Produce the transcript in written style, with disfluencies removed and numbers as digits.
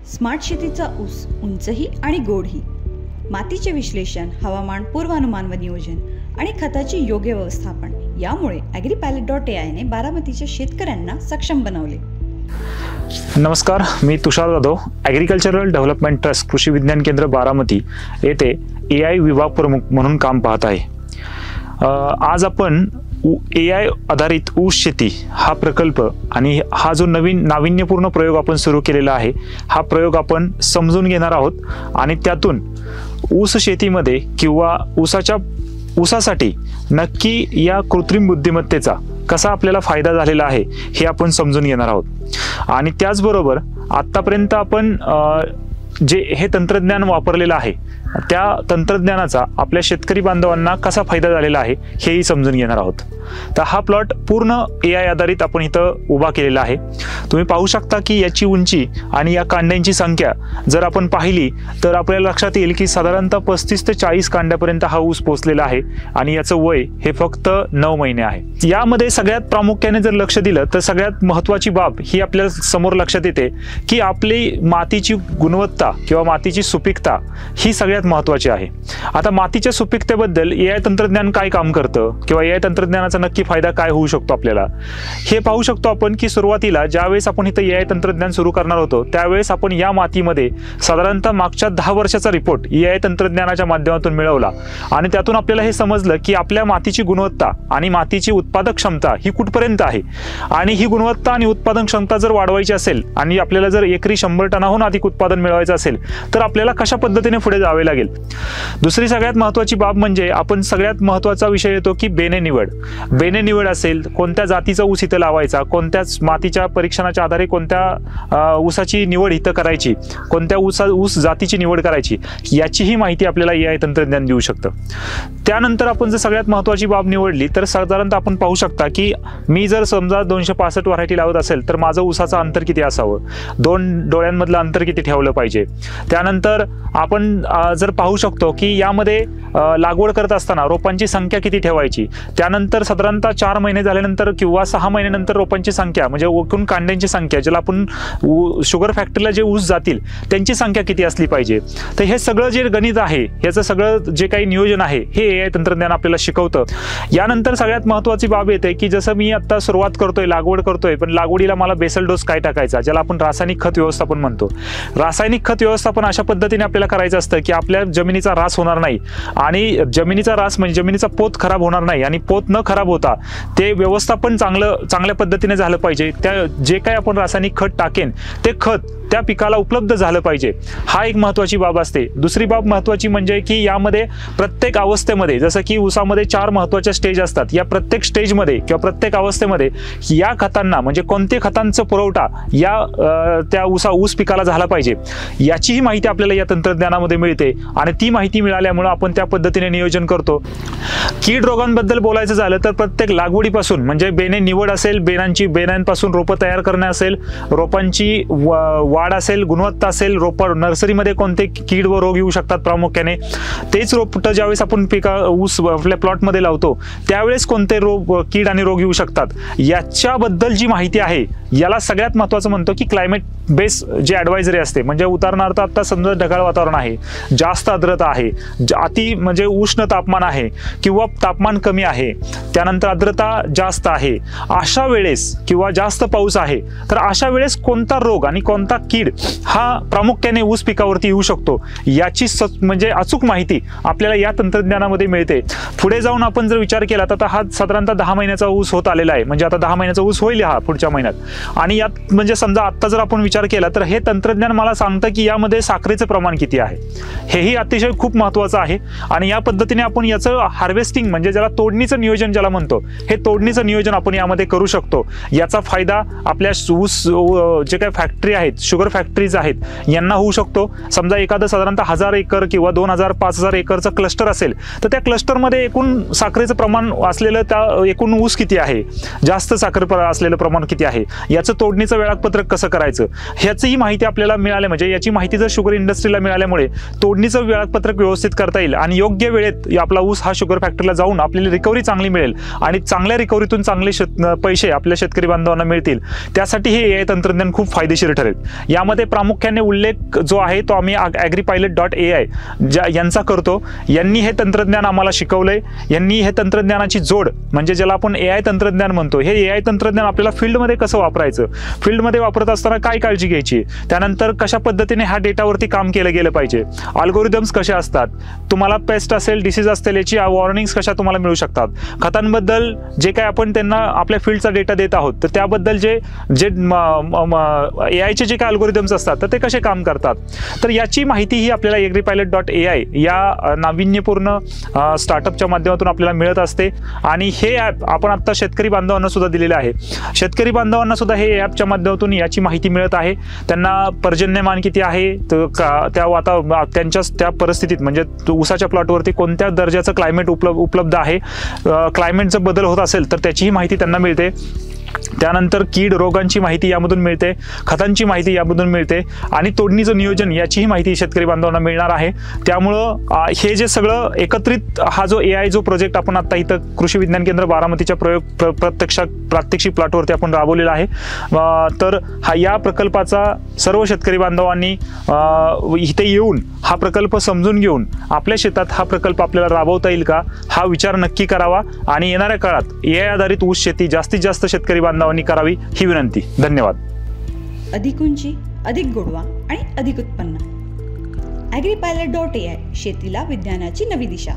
Smart शेतीचा ऊस उंचही आणि गोडही, मातीचे विश्लेषण, हवामान पूर्वानुमान व नियोजन आणि खताची योग्य व्यवस्थापन यामुळे agripilot.ai ने बारामतीच्या शेतकऱ्यांना सक्षम बनवले। नमस्कार, मी तुषार जाधव, ॲग्रिकल्चरल डेव्हलपमेंट ट्रस्ट कृषी विज्ञान केंद्र बारामती येथे AI विभाग प्रमुख म्हणून काम पाहत आहे। आज आपण AI आधारित ऊस शेती हा प्रकल्प आणि हा जो नवीन नाविन्यपूर्ण प्रयोग आपण सुरू केलेला आहे, हा प्रयोग आपण समजून घेणार आहोत आणि त्यातून ऊस शेतीमध्ये किंवा ऊसासाठी नक्की या कृत्रिम बुद्धिमत्तेचा कसा आपल्याला फायदा झालेला आहे हे आपण समजून घेणार आहोत। आणि त्याचबरोबर आतापर्यंत आपण जे हे तंत्रज्ञान वापरलेलं आहे त्या तंत्रज्ञानाचा आपल्या शेतकरी बांधवांना कसा फायदा झालेला आहे हेही समजून घेणार आहोत। तर हा प्लॉट पूर्ण AI आधारित आपण इथं उभा केलेला आहे। तुम्ही पाहू शकता की याची उंची आणि या कांड्यांची संख्या जर आपण पाहिली तर आपल्याला लक्षात येईल की साधारणतः 35 ते 40 कांड्यापर्यंत हा ऊस पोहोचलेला आहे आणि याचं वय हे फक्त 9 महिने आहे। यामध्ये सगळ्यात प्रामुख्याने जर लक्ष दिलं तर सगळ्यात महत्त्वाची बाब ही आपल्या समोर लक्षात येते की आपली मातीची गुणवत्ता किंवा मातीची सुपीकता ही सगळ्यात महत्त्वाची आहे। आता मातीच्या सुपीकतेबद्दल AI तंत्रज्ञान काय काम करतं किंवा AI तंत्रज्ञानाचा नक्की फायदा काय होऊ शकतो आपल्याला हे पाहू शकतो आपण की सुरुवातीला ज्यावेळेस आपण इथं AI तंत्रज्ञान सुरू करणार होतो त्यावेळेस आपण या मातीमध्ये साधारणतः मागच्या 10 वर्षाचा रिपोर्ट AI तंत्रज्ञानाच्या माध्यमातून मिळवला आणि त्यातून आपल्याला हे समजलं की आपल्या मातीची गुणवत्ता आणि मातीची उत्पादक क्षमता ही कुठपर्यंत आहे आणि ही गुणवत्ता आणि उत्पादन क्षमता जर वाढवायची असेल आणि आपल्याला जर एकरी 100 टनाहून अधिक उत्पादन मिळवायचं असेल तर आपल्याला कशा पद्धतीने पुढे जावे लागेल। दुसरी सगळ्यात महत्त्वाची बाब म्हणजे आपण सगळ्यात महत्त्वाचा विषय येतो की बेने निवड असेल, कोणत्या जातीचा ऊस इथं लावायचा, कोणत्या मातीच्या परीक्षणाच्या आधारे कोणत्या ऊसाची निवड इथं करायची, कोणत्या ऊस जातीची निवड करायची याचीही माहिती आपल्याला AI तंत्रज्ञान देऊ शकतं। त्यानंतर आपण जर सगळ्यात महत्त्वाची बाब निवडली तर साधारणतः आपण पाहू शकता की मी जर समजा 265 व्हरायटी लावत असेल तर माझं ऊसाचं अंतर किती असावं, 2 डोळ्यांमधलं अंतर किती ठेवलं पाहिजे। त्यानंतर आपण जर पाहू शकतो की यामध्ये लागवड करत असताना रोपांची संख्या किती ठेवायची, त्यानंतर साधारणतः 4 महिने झाल्यानंतर किंवा 6 महिन्यानंतर रोपांची संख्या म्हणजे एकूण कांड्यांची संख्या ज्याला आपण शुगर फॅक्टरीला जे ऊस जातील त्यांची संख्या किती असली पाहिजे। तर हे सगळं जे गणित आहे याचं सगळं जे काही नियोजन आहे हे AI तंत्रज्ञान आपल्याला शिकवतं। यानंतर सगळ्यात महत्त्वाची बाब येते की जसं मी आता सुरुवात करतोय, लागवड करतोय, पण लागवडीला मला बेसल डोस काय टाकायचा ज्याला आपण रासायनिक खत व्यवस्थापन म्हणतो। रासायनिक खत व्यवस्थापन अशा पद्धतीने आपल्याला करायचं असतं की आपल्या जमिनीचा ऱ्हास होणार नाही आणि जमिनीचा ऱ्हास म्हणजे जमिनीचा पोत खराब होणार नाही आणि पोत न खराब होता ते व्यवस्थापन चांगल्या पद्धतीने झालं पाहिजे। त्या जे काही आपण रासायनिक खत टाकेन ते खत त्या पिकाला उपलब्ध झालं पाहिजे, हा एक महत्त्वाची बाब असते। दुसरी बाब महत्त्वाची म्हणजे की यामध्ये प्रत्येक अवस्थेमध्ये जसं की ऊसामध्ये 4 महत्त्वाच्या स्टेज असतात, या प्रत्येक स्टेजमध्ये किंवा प्रत्येक अवस्थेमध्ये या खतांना म्हणजे कोणते खतांचा पुरवठा या त्या ऊस पिकाला झाला पाहिजे याचीही माहिती आपल्याला या तंत्रज्ञानामध्ये मिळते आणि ती माहिती मिळाल्यामुळे आपण त्या पद्धतीने नियोजन करतो। कीड रोगांबद्दल बोलायचं झालं तर प्रत्येक लागवडीपासून म्हणजे बेने निवड असेल, बेनांपासून रोपं तयार करणे असेल, रोपांची वाढ असेल, गुणवत्ता असेल, नर्सरीमध्ये कोणते कीड व रोग येऊ शकतात प्रामुख्याने, तेच रोपटं ज्यावेळेस आपण ऊस आपल्या प्लॉटमध्ये लावतो त्यावेळेस कोणते कीड आणि रोग येऊ शकतात याच्याबद्दल जी माहिती आहे याला सगळ्यात महत्त्वाचं म्हणतो की क्लायमेट बेस जे ॲडवायझरी असते। म्हणजे उदाहरणार्थ आता समजा ढगाळ वातावरण आहे, जास्त आर्द्रता आहे, अति म्हणजे उष्ण तापमान आहे किंवा तापमान कमी आहे, त्यानंतर आर्द्रता जास्त आहे, अशा वेळेस किंवा जास्त पाऊस आहे तर अशा वेळेस कोणता रोग आणि कोणता कीड हा प्रामुख्याने ऊस पिकावरती येऊ शकतो याची म्हणजे अचूक माहिती आपल्याला या तंत्रज्ञानामध्ये मिळते। पुढे जाऊन आपण जर विचार केला तर हा साधारणतः 10 महिन्याचा ऊस होत आलेला आहे, म्हणजे आता 10 महिन्याचा ऊस होईल हा पुढच्या महिन्यात आणि यात म्हणजे समजा आत्ता जर आपण विचार केला तर हे तंत्रज्ञान मला सांगतं की यामध्ये साखरेचं प्रमाण किती आहे, हेही अतिशय खूप महत्त्वाचं आहे आणि या पद्धतीने आपण याचं हार्वेस्टिंग म्हणजे ज्याला तोडणीचं नियोजन ज्याला म्हणतो हे तोडणीचं नियोजन आपण यामध्ये करू शकतो। याचा फायदा आपल्या ऊस जे काही फॅक्टरी आहेत, शुगर फॅक्टरीज आहेत यांना होऊ शकतो। समजा एखादं साधारणतः 1000 एकर किंवा 2000 5000 एकरचं क्लस्टर असेल तर त्या क्लस्टरमध्ये एकूण साखरेचं प्रमाण असलेलं त्या एकूण ऊस किती आहे, जास्त साखर असलेलं प्रमाण किती आहे, याचं तोडणीचं वेळापत्रक कसं करायचं ह्याचीही माहिती आपल्याला मिळाली। म्हणजे याची माहिती जर शुगर इंडस्ट्रीला मिळाल्यामुळे तोडणी तोडणीचं वेळापत्रक व्यवस्थित करता येईल आणि योग्य वेळेत आपला ऊस हा शुगर फॅक्टरीला जाऊन आपल्याला रिकव्हरी चांगली मिळेल आणि चांगल्या रिकव्हरीतून चांगले पैसे आपल्या शेतकरी बांधवांना मिळतील, त्यासाठी हे AI तंत्रज्ञान खूप फायदेशीर ठरेल. यामध्ये प्रामुख्याने उल्लेख जो आहे तो आम्ही agripilot.ai यांचा करतो. यांनी हे तंत्रज्ञान आम्हाला शिकवलंय. यांनी हे तंत्रज्ञानाची जोड म्हणजे ज्याला आपण AI तंत्रज्ञान म्हणतो, हे AI तंत्रज्ञान आपल्याला फील्डमध्ये कसं वापरायचं, फील्डमध्ये वापरत असताना काय काळजी घ्यायची, त्यानंतर कशा पद्धतीने ह्या डेटावरती काम केलं गेलं पाहिजे, अल्गोरिदम्स कसे असतात, तुम्हाला पेस्ट असेल, डिसीज असतील, याची वॉर्निंग्स कशा तुम्हाला मिळू शकतात, खतांबद्दल जे काय आपण त्यांना आपल्या फील्डचा डेटा देत आहोत तर त्याबद्दल जे AIचे जे काय अल्गोरिदम्स असतात तर ते कसे काम करतात, तर याची माहिती ही आपल्याला agripilot.ai या नाविन्यपूर्ण स्टार्टअपच्या माध्यमातून आपल्याला मिळत असते. आणि हे ॲप आपण आता शेतकरी बांधवांना सुद्धा दिलेलं आहे. शेतकरी बांधवांना सुद्धा हे ॲपच्या माध्यमातून याची माहिती मिळत आहे. त्यांना पर्जन्यमान किती आहे, त्यांच्या त्या परिस्थितीत म्हणजे ऊसाच्या प्लॉटवरती कोणत्या दर्जाचं क्लायमेट उपलब्ध आहे, क्लायमेट जर बदल होत असेल तर त्याचीही माहिती त्यांना मिळते. त्यानंतर कीड रोगांची माहिती यामधून मिळते, खतांची माहिती यामधून मिळते आणि तोडणीचं नियोजन याचीही माहिती शेतकरी बांधवांना मिळणार आहे. त्यामुळं हे जे सगळं एकत्रित हा जो AI जो प्रोजेक्ट आपण आता इथं कृषी विज्ञान केंद्र बारामतीच्या प्रात्यक्षिक प्लॉटवरती आपण राबवलेला आहे. तर या प्रकल्पाचा सर्व शेतकरी बांधवांनी इथे येऊन हा प्रकल्प समजून घेऊन आपल्या शेतात हा प्रकल्प आपल्याला राबवता येईल का हा विचार नक्की करावा आणि येणाऱ्या काळात AI आधारित ऊस शेती जास्तीत जास्त शेतकरी बांधवांनी करावी ही विनंती. धन्यवाद. अधिक उंची, अधिक गोडवा आणि अधिक उत्पन्न. agripilot.ai शेतीला विज्ञानाची नवी दिशा.